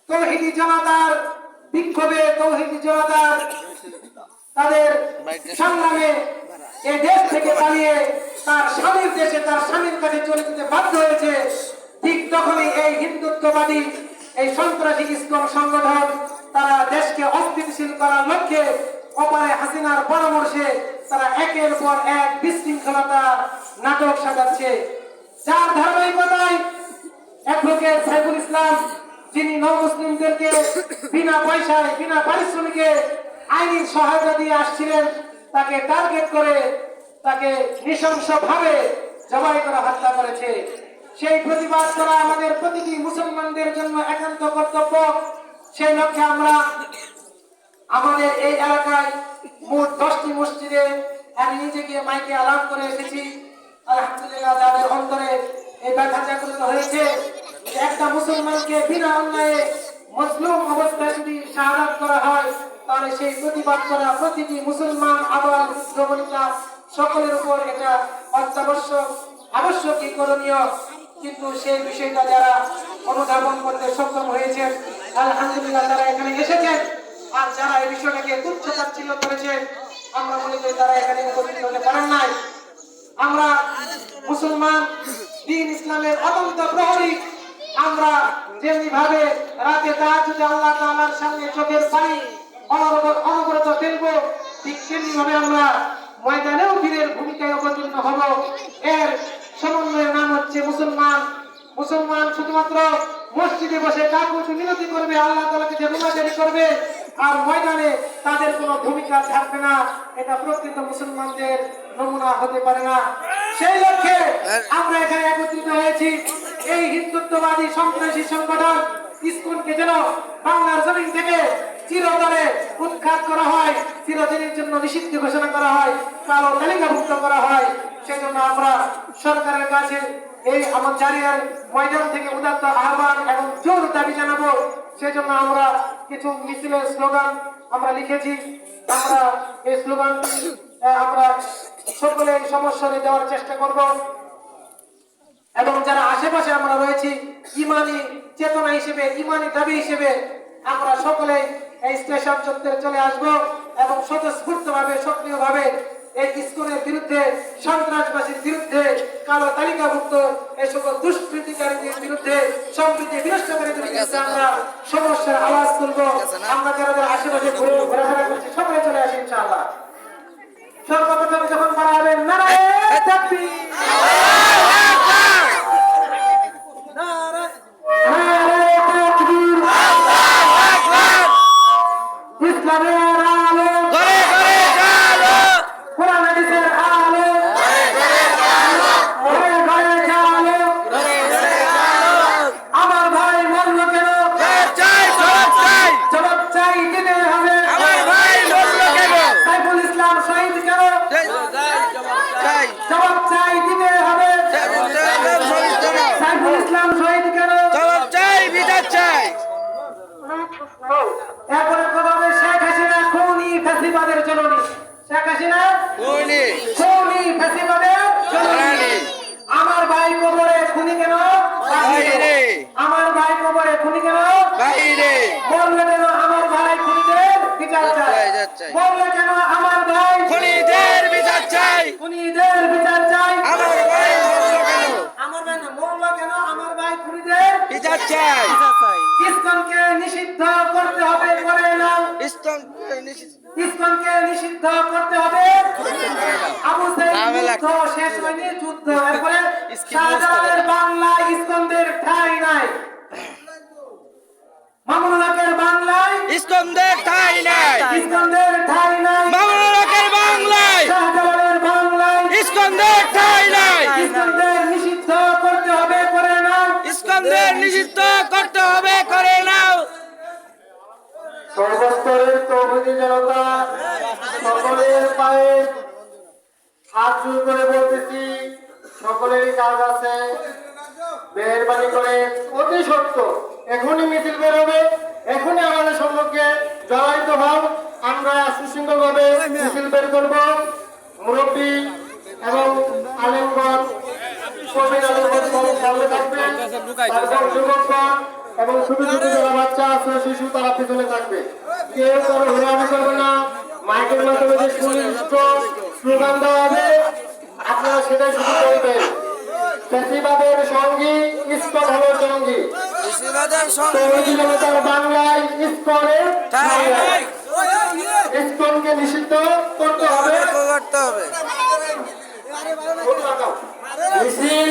তৌহিদি জনতার বিক্ষোভে, তৌহিদি জনতার তাদের সংগ্রামে এই দেশ থেকে পালিয়ে তার স্বামীর দেশে, তার স্বামীর কাছে চলে যেতে বাধ্য হয়েছে। ঠিক তখনই এই হিন্দুত্ববাদী, এই সন্ত্রাসী ইসকন সংগঠন তারা দেশকে অস্থিতিশীল করার লক্ষ্যে অপারে হাসিনার পরামর্শে তারা একের পর এক বিশৃঙ্খলতা নাটক সাজাচ্ছে, যার ধারাবাহিকতায় অ্যাডভোকেট সাইফুল ইসলাম, যিনি নও-মুসলিমদেরকে বিনা পয়সায়, বিনা পারিশ্রমিকে আইনি সহায়তা দিয়ে আসছিলেন, তাকে টার্গেট করে তাকে নৃশংসভাবে জবাই করা হত্যা করেছে। সেই প্রতিবাদ করা আমাদের প্রতিটি মুসলমানদের জন্য একান্ত কর্তব্য। সেই লক্ষ্যে আমরা আমাদের এই এলাকায় মোট 10টি মসজিদে আমি নিজে গিয়ে মাইকে আলাপ করে এসেছি। আলহামদুলিল্লাহ, যাদের অন্তরে এই ব্যথা জাগ্রত হয়েছে, একটা মুসলমানকে বিনা অন্যায়ে মজলুম অবস্থায় যদি শাহাদাত করা হয়, তাহলে সেই প্রতিবাদ করা প্রতিটি মুসলমান আবার শ্রবণিকা সকলের উপর এটা অত্যাবশ্যক, আবশ্যকই করণীয়। কিন্তু সেই বিষয়টা যারা অনুধাবন করতে সক্ষম হয়েছেন, আলহামদুলিল্লাহ তারা এখানে এসেছেন। আর যারা এই বিষয়টাকে তুচ্ছ তাচ্ছিল্য করেছেন, আমরা মনে করি তারা এখানে উপস্থিত হতে পারেন নাই। আমরা মুসলমান, দ্বীন ইসলামের অত্যন্ত প্রহরী। আমরা যেমনি ভাবে রাতে তাহাজ্জুদে আল্লাহ তাআলার সামনে চোখের পানি অনবরত ফেলবো, ঠিক তেমনি ভাবে আমরা ময়দানেও বীরের ভূমিকায় অবতীর্ণ হব। এর সমন্বয়ের নাম হচ্ছে মুসলমান। মুসলমান শুধুমাত্র মসজিদে বসে কাকুতি মিনতি করবে, আল্লাহ তাআলাকে যে মুনাজাত করবে, আর ময়দানে তাদের কোনো ভূমিকা থাকবে না। এটা প্রকৃত মুসলমানদের নমুনা হতে পারে না। সেই লক্ষ্যে আমরা এখানে একত্রিত হয়েছি। এই হিন্দুত্ববাদী সন্ত্রাসী সংগঠন ইসকনকে যেন বাংলার জমিন থেকে চিরতরে উৎখাত করা হয়, চিরদিনের জন্য নিষিদ্ধ ঘোষণা করা হয়, কালো তালিকাভুক্ত করা হয়। সেই জন্য আমরা সরকারের কাছে এই আমার জারিয়ার ময়দান থেকে উদাত্ত আহ্বান এবং জোর দাবি জানাবো। সেই জন্য আমরা কিছু মিছিলের স্লোগান আমরা লিখেছি। আমরা এই স্লোগান আমরা সকলের সমস্যারে দেওয়ার চেষ্টা করব, এবং যারা আশেপাশে আমরা রয়েছি ইমানি চেতনা হিসেবে, ইমানি দাবি হিসেবে আমরা সকলে এই স্টেশন চত্বরে চলে আসব এবং স্বতঃস্ফূর্তভাবে, সক্রিয়ভাবে এই ইসকনের বিরুদ্ধে, সন্ত্রাসবাসীর বিরুদ্ধে, কালো তালিকাভুক্ত এই সকল দুষ্কৃতিকারীদের বিরুদ্ধে, সম্প্রীতি বিনষ্টকারীদের বিরুদ্ধে আমরা সমস্যার আওয়াজ তুলব। আমরা যারা যারা আশেপাশে ঘোরাফেরা করছি সকলে চলে আসি ইনশাআল্লাহ। সর্বপ্রথম যখন বলা হবে নারায়ে তাকবীর, ইসলামের আলো ঘরে ঘরে জালো, কোরআন হাদিসের আলো ঘরে ঘরে জালো, ঘরে ঘরে জালো, ঘরে ঘরে জালো। আমার ভাই মরল কেন? চাই জবাব চাই, জবাব চাই দিতে হবে। আমার ভাই মরল কেন? সাইফুল ইসলাম শহীদ কেন? চাই জবাব চাই দিতে হবে। সাইফুল ইসলাম শহীদ কেন? জবাব চাই, বিচার চাই। এরপরে কথা হবে শেখ হাসিনা খুনি ফ্যাসিবাদের জননী। শেখ হাসিনা খুনি, খুনি ফ্যাসিবাদের জননী। আমার ভাই কবরে খুনি কেন? বাহিরে। আমার ভাই কবরে খুনি কেন? বাহিরে। বললে কেন আমার ভাই খুনিদের বিচার চাই? বললে কেন আমার ভাই খুনিদের বিচার চাই? খুনিদের বিচার চাই। আমার ভাই মরল কেন? আমার ভাই মরল কেন? আমার ভাই খুনিদের বিচার চাই। ইসকনকে নিষিদ্ধ করতে হবে, করে নাও। ইসকনকে নিষিদ্ধ করতে হবে। আবু সাইদ যুদ্ধ শেষ হয়নি, যুদ্ধ। এরপরে শাহজালালের বাংলায় ইসকনদের ঠাঁই নাই। মামুনুল হকের বাংলায় ইসকনদের ঠাঁই নাই, ইসকনদের ঠাঁই নাই। মামুনুল হকের বাংলায়, শাহজালালের বাংলায় ইসকনদের ঠাঁই নাই। ইসকনদের নিষিদ্ধ করতে হবে, করে নাও। ইসকনদের নিষিদ্ধ করতে হবে, করে নাও। সর্বস্তরের তৌহিদি জনতা সকলের পায়ে হাত জোড় করে বলতেছি, সকলেরই কাজ আছে, মেহরবানি করে অতি সত্য এখনই মিছিল বের হবে, এখনই আমাদের সম্মুখে জড়াইতে হন। আমরা সুশৃঙ্খলভাবে মিছিল বের করব। মুরব্বী এবং আলেমগণ, কবির আলেমগণ সামনে থাকবেন, তারপর যুবকগণ এবং ছোট ছোট যারা বাচ্চা আছে শিশু তারা পিছনে থাকবে। কেউ কারো হুড়াহুড়ি করবে না। মাইকের মাধ্যমে যে সুনির্দিষ্ট স্লোগান দেওয়া হবে আপনারা সেটাই শুধু করবেন। ফ্যাসিবাদের সঙ্গী ইসকন হলো জঙ্গি। তৌহিদি জনতার বাংলায় ইসকনের ইসকনকে নিষিদ্ধ করতে হবে। মিছিল